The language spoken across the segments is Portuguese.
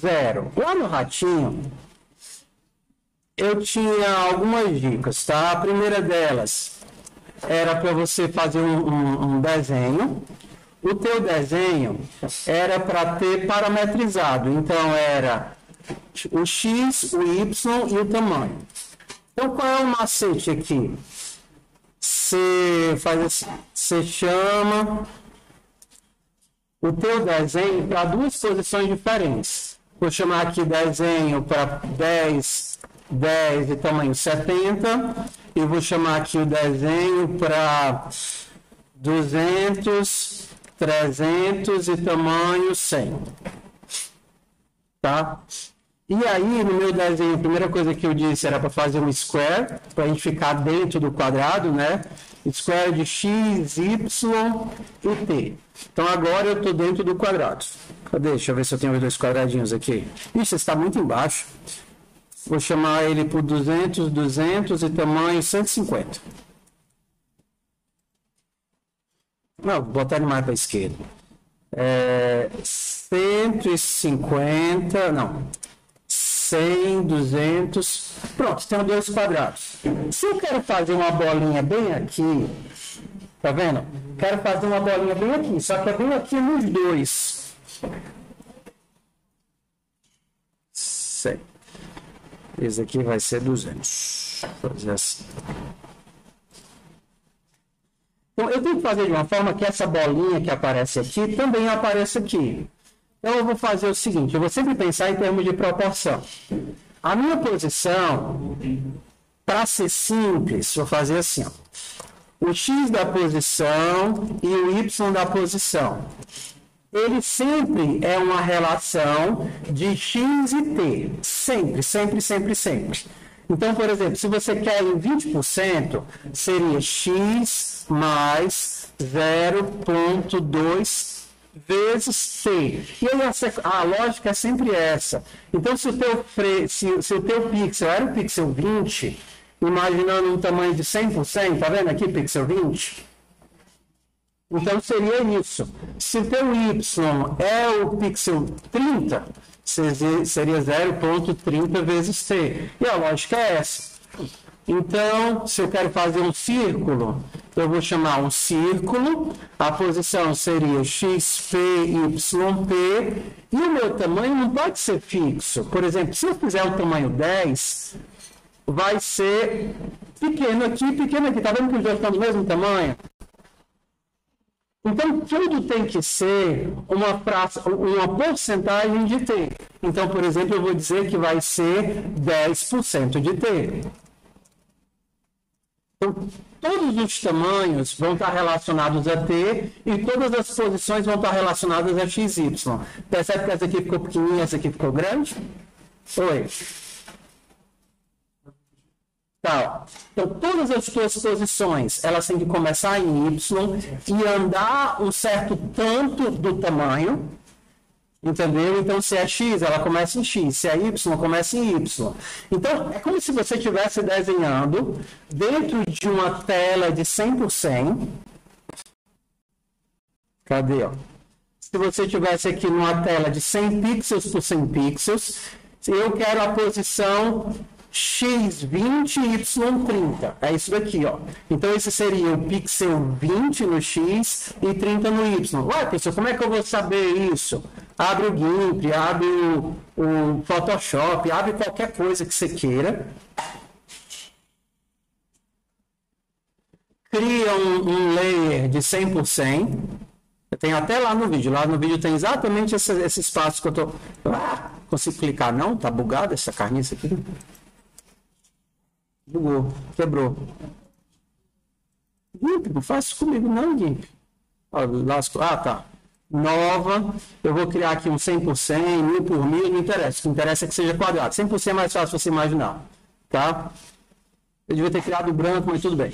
zero. Lá no ratinho, eu tinha algumas dicas, tá? A primeira delas era para você fazer um desenho. O teu desenho era para ter parametrizado. Então, era o X, o Y e o tamanho. Então, qual é o macete aqui? Você faz assim, você chama o teu desenho para duas posições diferentes. Vou chamar aqui desenho para 10 e tamanho 70, e vou chamar aqui o desenho para 200, 300 e tamanho 100. Tá? E aí, no meu desenho, a primeira coisa que eu disse era para fazer um square, para a gente ficar dentro do quadrado, né? Square de x, y e t. Então, agora eu estou dentro do quadrado. Cadê? Deixa eu ver se eu tenho os dois quadradinhos aqui. Ixi, está muito embaixo. Vou chamar ele por 200, 200 e tamanho 150. Não, vou botar ele mais para a esquerda. 150, não. 100, 200, pronto, tem dois quadrados. Se eu quero fazer uma bolinha bem aqui, tá vendo? Quero fazer uma bolinha bem aqui, só que é bem aqui nos dois. 100. Esse aqui vai ser 200. Vou fazer assim. Então, eu tenho que fazer de uma forma que essa bolinha que aparece aqui também apareça aqui. Então, eu vou fazer o seguinte, eu vou sempre pensar em termos de proporção. A minha posição, para ser simples, vou fazer assim, ó. O x da posição e o y da posição. Ele sempre é uma relação de x e t. Sempre, sempre, sempre, sempre. Então, por exemplo, se você quer em 20%, seria x mais 0,2 vezes t. E aí a lógica é sempre essa. Então, se o teu pixel era o pixel 20, imaginando um tamanho de 100%, tá vendo aqui pixel 20? Então, seria isso. Se o teu y é o pixel 30, seria 0,30 vezes t. E a lógica é essa. Então, se eu quero fazer um círculo, eu vou chamar um círculo, a posição seria xp, yp, e o meu tamanho não pode ser fixo. Por exemplo, se eu fizer o tamanho 10, vai ser pequeno aqui, pequeno aqui. Está vendo que os dois estão do mesmo tamanho? Então, tudo tem que ser uma porcentagem de t. Então, por exemplo, eu vou dizer que vai ser 10% de t. Então, todos os tamanhos vão estar relacionados a t e todas as posições vão estar relacionadas a xy. Percebe que essa aqui ficou pequenininha, essa aqui ficou grande? Oi. Tá. Então, todas as suas posições, elas têm que começar em y e andar um certo tanto do tamanho. Entendeu? Então, se é x, ela começa em x. Se é y, começa em y. Então, é como se você estivesse desenhando dentro de uma tela de 100 por 100. Cadê? Ó? Se você estivesse aqui numa tela de 100 pixels por 100 pixels, eu quero a posição x20 e y30. É isso daqui, ó. Então, esse seria o pixel 20 no x e 30 no y. Ué, pessoal, como é que eu vou saber isso? Abre o GIMP, abre o Photoshop, abre qualquer coisa que você queira. Cria um layer de 100 por 100. Tem até lá no vídeo. Lá no vídeo tem exatamente esse espaço que eu tô... consigo clicar? Não? Tá bugado essa carniça aqui? Bugou, quebrou. GIMP, não faz isso comigo não, GIMP. Tá. Nova, eu vou criar aqui um 100 por 100, 1000 por 1000, não interessa. O que interessa é que seja quadrado. 100 por 100 é mais fácil você imaginar. Tá? Eu devia ter criado branco, mas tudo bem.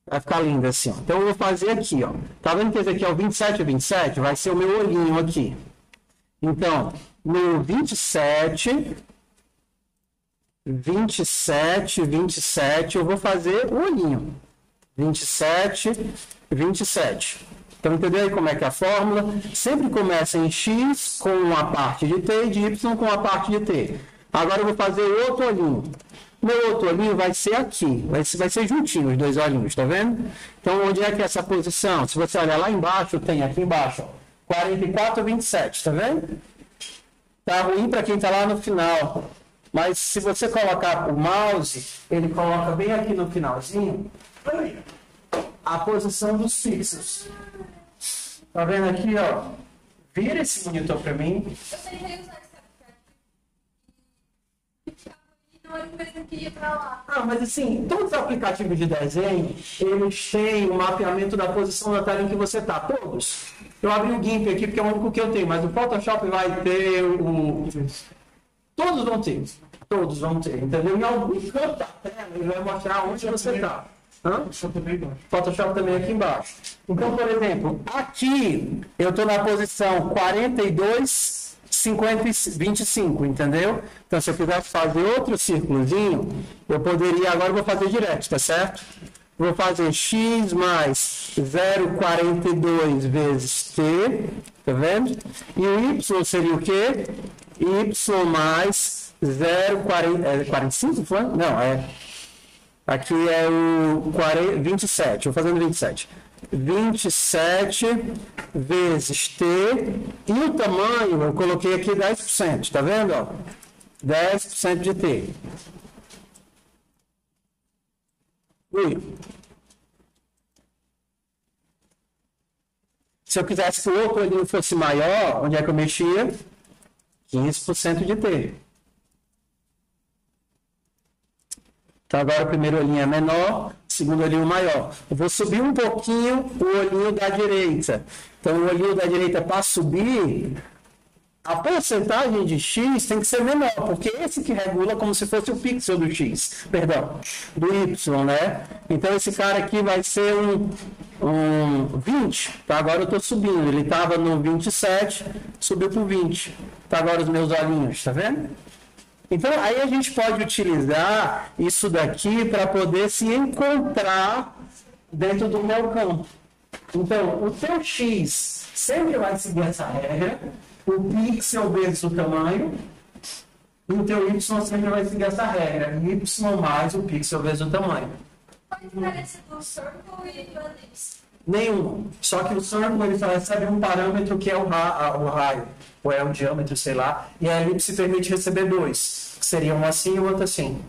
Vai ficar lindo assim, ó. Então eu vou fazer aqui, ó. Tá vendo que esse aqui é o 27 e 27? Vai ser o meu olhinho aqui. Então, no 27, 27, 27, eu vou fazer o olhinho. 27, 27. Então, entendeu aí como é que é a fórmula? Sempre começa em x com a parte de t e de y com a parte de t. Agora eu vou fazer outro olhinho. Meu outro olhinho vai ser aqui, vai ser juntinho os dois olhinhos, tá vendo? Então, onde é que é essa posição? Se você olhar lá embaixo, tem aqui embaixo, ó, 44, 27, tá vendo? Tá ruim para quem tá lá no final. Mas se você colocar o mouse, ele coloca bem aqui no finalzinho a posição dos pixels. Tá vendo aqui, ó? Vira esse monitor para mim. Eu tentei usar esse aplicativo e não era o mesmo que ia para lá. Ah, mas assim, todos os aplicativos de desenho, eles têm o mapeamento da posição da tela em que você está. Todos. Eu abri o GIMP aqui porque é o único que eu tenho, mas o Photoshop vai ter o... Todos vão ter. Todos vão ter, entendeu? Em algum canto da tela, ele vai mostrar onde você está. Photoshop também aqui embaixo. Então, por exemplo, aqui eu estou na posição 42, 50, 25, entendeu? Então, se eu quisesse fazer outro círculozinho, eu poderia, agora eu vou fazer direto, tá certo? Vou fazer x mais 0,42 vezes t, tá vendo? E o y seria o quê? Y mais 0,45, foi? Não, aqui é o 27, vou fazendo 27. 27 vezes t, e o tamanho, eu coloquei aqui 10%, tá vendo? Ó? 10% de t. Ui. Se eu quisesse que o outro olhinho fosse maior, onde é que eu mexia? 15% de t. Então, agora o primeiro olhinho é menor, o segundo olhinho maior. Eu vou subir um pouquinho o olhinho da direita. Então, o olhinho da direita, para subir, a porcentagem de x tem que ser menor, porque esse que regula como se fosse o pixel do x, perdão, do y, né? Então, esse cara aqui vai ser um 20. Tá? Agora eu estou subindo. Ele estava no 27, subiu para o 20. Tá agora os meus olhinhos, tá vendo? Então, aí a gente pode utilizar isso daqui para poder se encontrar dentro do meu campo. Então, o teu x sempre vai seguir essa regra, o pixel vezes o tamanho, e o teu y sempre vai seguir essa regra, y mais o pixel vezes o tamanho. Qual a diferença do circle e do ellipse? Nenhum. Só que o circle ele só recebe um parâmetro que é o raio, ou é o diâmetro, sei lá, e a elipse permite receber dois, que seria um assim e o outro assim.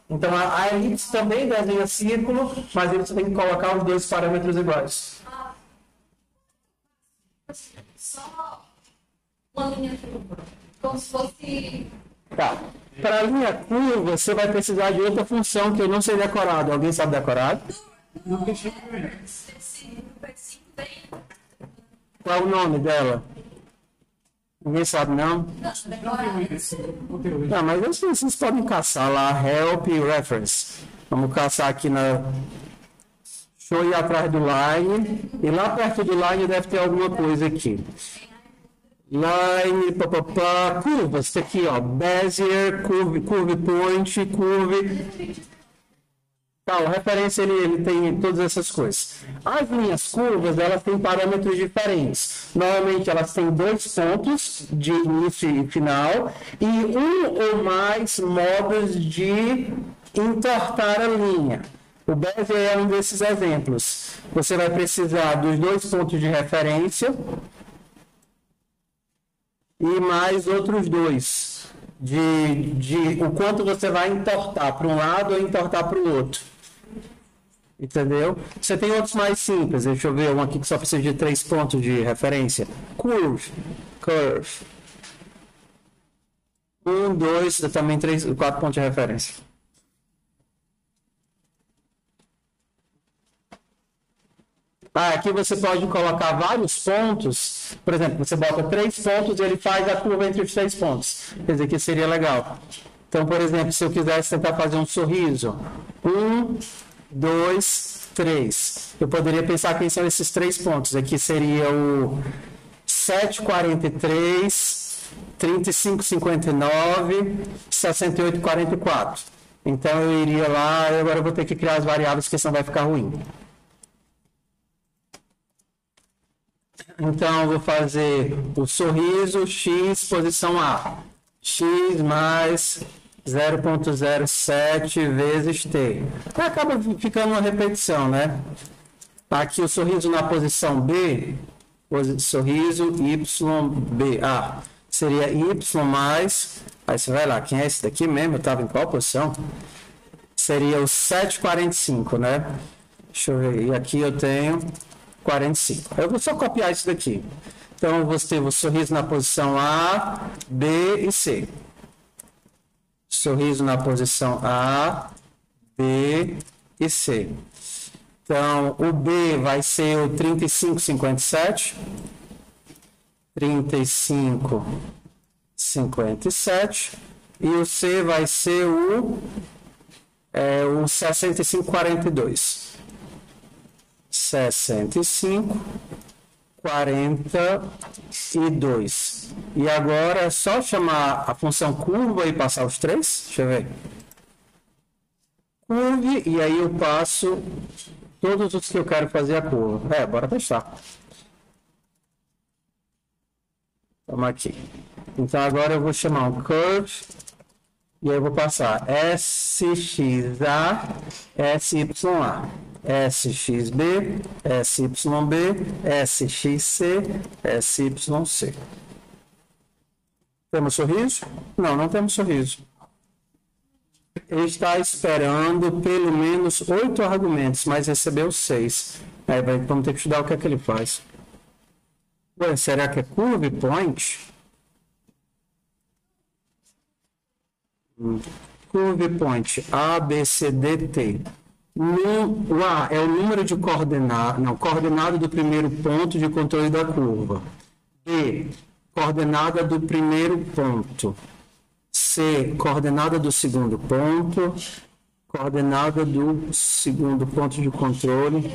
Então a elipse também desenha círculo, mas você tem que colocar os dois parâmetros iguais. Só uma linha curva, como se fosse... Tá. Para a linha curva, você vai precisar de outra função que eu não sei decorado. Alguém sabe decorar? Qual é o nome dela? Ninguém sabe, não? Não, mas assim, vocês podem caçar lá, help e reference. Vamos caçar aqui na... Deixa eu ir atrás do line. E lá perto do line deve ter alguma coisa aqui. Line, papapá, curvas, tá aqui, ó. Bezier, curve point, curve... Tá, a referência ele tem todas essas coisas. As linhas curvas, elas têm parâmetros diferentes. Normalmente elas têm 2 pontos de início e final e um ou mais modos de entortar a linha. O Bezier é um desses exemplos. Você vai precisar dos 2 pontos de referência e mais outros 2 de o quanto você vai entortar para um lado ou entortar para o outro. Entendeu? Você tem outros mais simples. Deixa eu ver um aqui que só precisa de 3 pontos de referência. Curve. 1, 2, também 3, 4 pontos de referência. Aqui você pode colocar vários pontos. Por exemplo, você bota 3 pontos e ele faz a curva entre os 3 pontos. Quer dizer, que seria legal. Então, por exemplo, se eu quisesse tentar fazer um sorriso. 1, 2, 3. Eu poderia pensar quem são esses 3 pontos. Aqui seria o 7,43, 35,59, 68,44. Então eu iria lá, e agora eu vou ter que criar as variáveis, porque senão vai ficar ruim. Então, eu vou fazer o sorriso x, posição A. X mais 0,07 vezes t. Acaba ficando uma repetição, né? Aqui o sorriso na posição B, sorriso YB. Seria Y mais... Aí você vai lá, quem é esse daqui mesmo? Eu estava em qual posição? Seria o 7,45, né? Deixa eu ver. E aqui eu tenho 45. Eu vou só copiar isso daqui. Então, eu vou ter o sorriso na posição A, B e C. Sorriso na posição A, B e C. Então, o B vai ser o 35,57. 35,57. E o C vai ser o 65,42. 65,42. E agora é só chamar a função curva e passar os três. Deixa eu ver. Curve, e aí eu passo todos os que eu quero fazer a curva. Bora testar. Vamos aqui. Então agora eu vou chamar um curve. E aí eu vou passar SXA, SYA. SXB, SYB, SXC, SYC. Temos sorriso? Não, não temos sorriso. Ele está esperando pelo menos 8 argumentos, mas recebeu 6. Aí vamos ter que estudar o que é que ele faz. Ué, será que é curve point? Curve point A, B, C, D, T. O A é o número de coordenada do primeiro ponto de controle da curva. B, coordenada do primeiro ponto. C, coordenada do segundo ponto. Coordenada do segundo ponto de controle.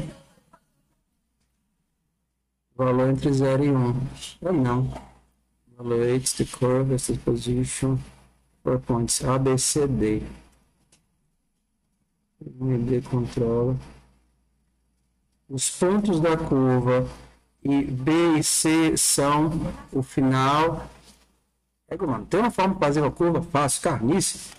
Valor entre 0 e 1. Ou não. Evaluates the curve as the position for points A, B, C, D. D controla os pontos da curva e B e C são o final. Mano, tem uma forma de fazer uma curva fácil, carniça.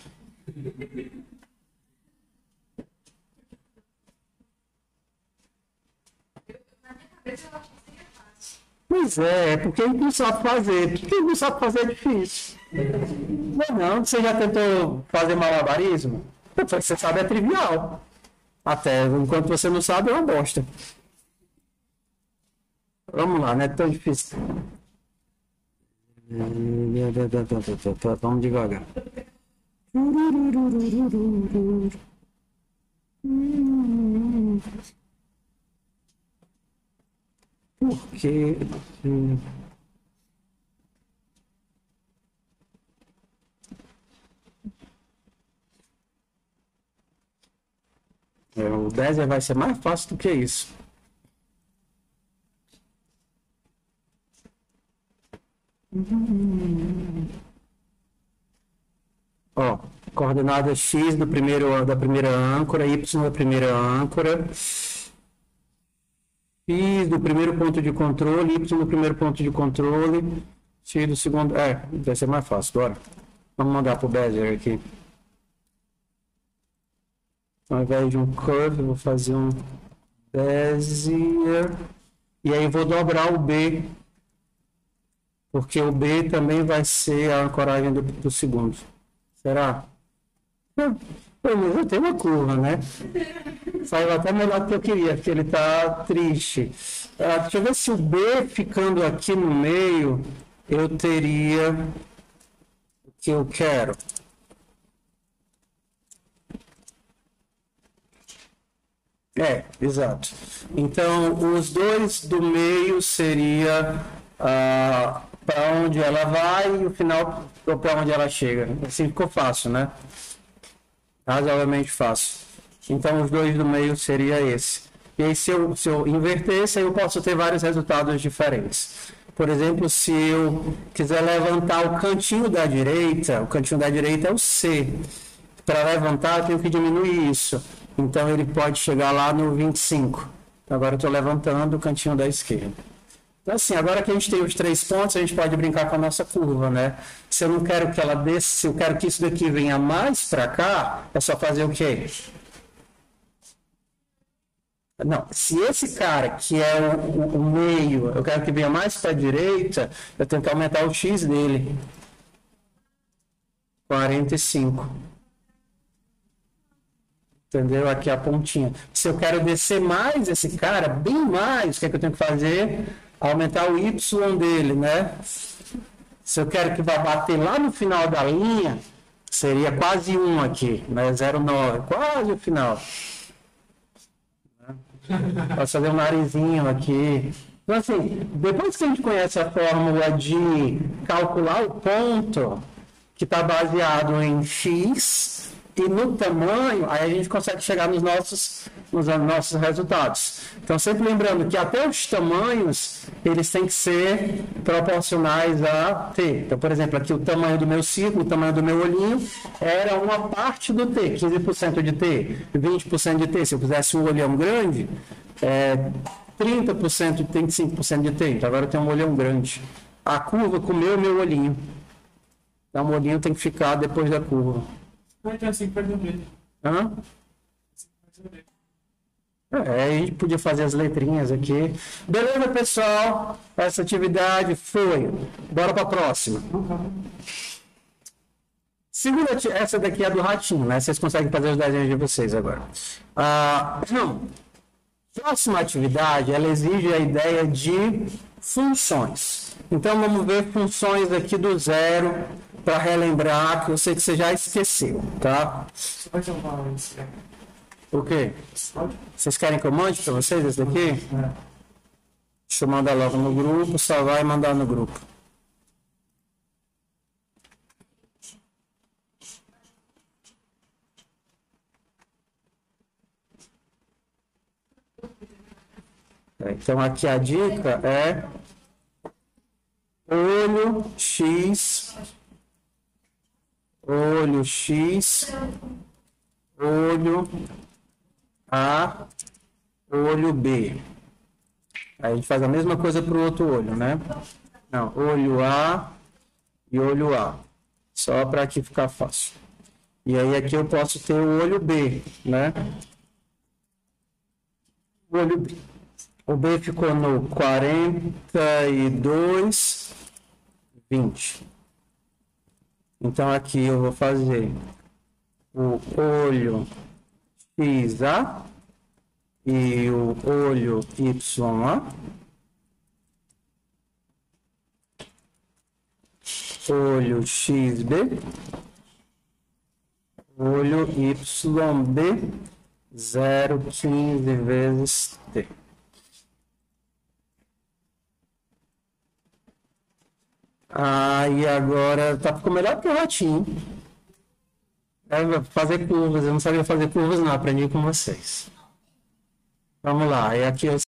Pois é porque a gente não sabe fazer. Porque a gente não sabe fazer é difícil. Não, você já tentou fazer malabarismo? Você sabe, é trivial. Até enquanto você não sabe, é uma bosta. Vamos lá, não é tão difícil. Vamos devagar. Por quê? O Bezier vai ser mais fácil do que isso. Ó, coordenada X da primeira âncora, Y da primeira âncora, X do primeiro ponto de controle, Y do primeiro ponto de controle, X do segundo... vai ser mais fácil, bora. Vamos mandar pro Bezier aqui. Ao invés de um curve, eu vou fazer um Bezier. E aí vou dobrar o B. Porque o B também vai ser a ancoragem do segundo. Será? Pelo menos eu tenho uma curva, né? Saiu até melhor do que eu queria, porque ele está triste. Deixa eu ver se o B ficando aqui no meio, eu teria o que eu quero. Exato. Então, os dois do meio seria para onde ela vai e o final para onde ela chega. Assim ficou fácil, né? Razoavelmente fácil. Então, os dois do meio seria esse. E aí, se eu invertesse, aí eu posso ter vários resultados diferentes. Por exemplo, se eu quiser levantar o cantinho da direita é o C. Para levantar, eu tenho que diminuir isso. Então, ele pode chegar lá no 25. Agora, eu estou levantando o cantinho da esquerda. Então, assim, agora que a gente tem os 3 pontos, a gente pode brincar com a nossa curva, né? Se eu não quero que ela desça, se eu quero que isso daqui venha mais para cá, é só fazer o quê? Não, se esse cara que é o meio, eu quero que venha mais para a direita, eu tenho que aumentar o x dele. 45. Entendeu? Aqui a pontinha. Se eu quero descer mais esse cara, bem mais, o que é que eu tenho que fazer? Aumentar o y dele, né? Se eu quero que vá bater lá no final da linha, seria quase 1 aqui, né? 0,9, quase o final. Posso fazer um narizinho aqui. Então, assim, depois que a gente conhece a fórmula de calcular o ponto, que está baseado em x, e no tamanho, aí a gente consegue chegar nos nossos resultados. Então, sempre lembrando que até os tamanhos, eles têm que ser proporcionais a t. Então, por exemplo, aqui o tamanho do meu círculo, o tamanho do meu olhinho, era uma parte do t, 15% de t, 20% de t. Se eu fizesse um olhão grande, 30%, 35% de t. Então, agora eu tenho um olhão grande. A curva comeu o meu olhinho. Então, o olhinho tem que ficar depois da curva. Então assim faz o B. Hã? A gente podia fazer as letrinhas aqui. Beleza, pessoal? Essa atividade foi. Bora para a próxima. Segunda, essa daqui é do ratinho, né? Vocês conseguem fazer os desenhos de vocês agora. Próxima atividade, ela exige a ideia de funções. Então, vamos ver funções aqui do zero, para relembrar, que eu sei que você já esqueceu, tá? Você pode chamar isso? O quê? Vocês querem que eu mande para vocês esse daqui? Deixa eu mandar logo no grupo, salvar e mandar no grupo. Então, aqui a dica é olho X, olho X, olho A, olho B. Aí a gente faz a mesma coisa para o outro olho, né? Não, olho A e olho A. Só para aqui ficar fácil. E aí aqui eu posso ter o olho B, né? O olho B. O B ficou no 42, 20. Então, aqui eu vou fazer o olho XA e o olho YA. Olho XB. Olho YB. 0,15 vezes T. E agora ficou melhor que o ratinho. Fazer curvas, eu não sabia fazer curvas, não, aprendi com vocês. Vamos lá, e aqui eu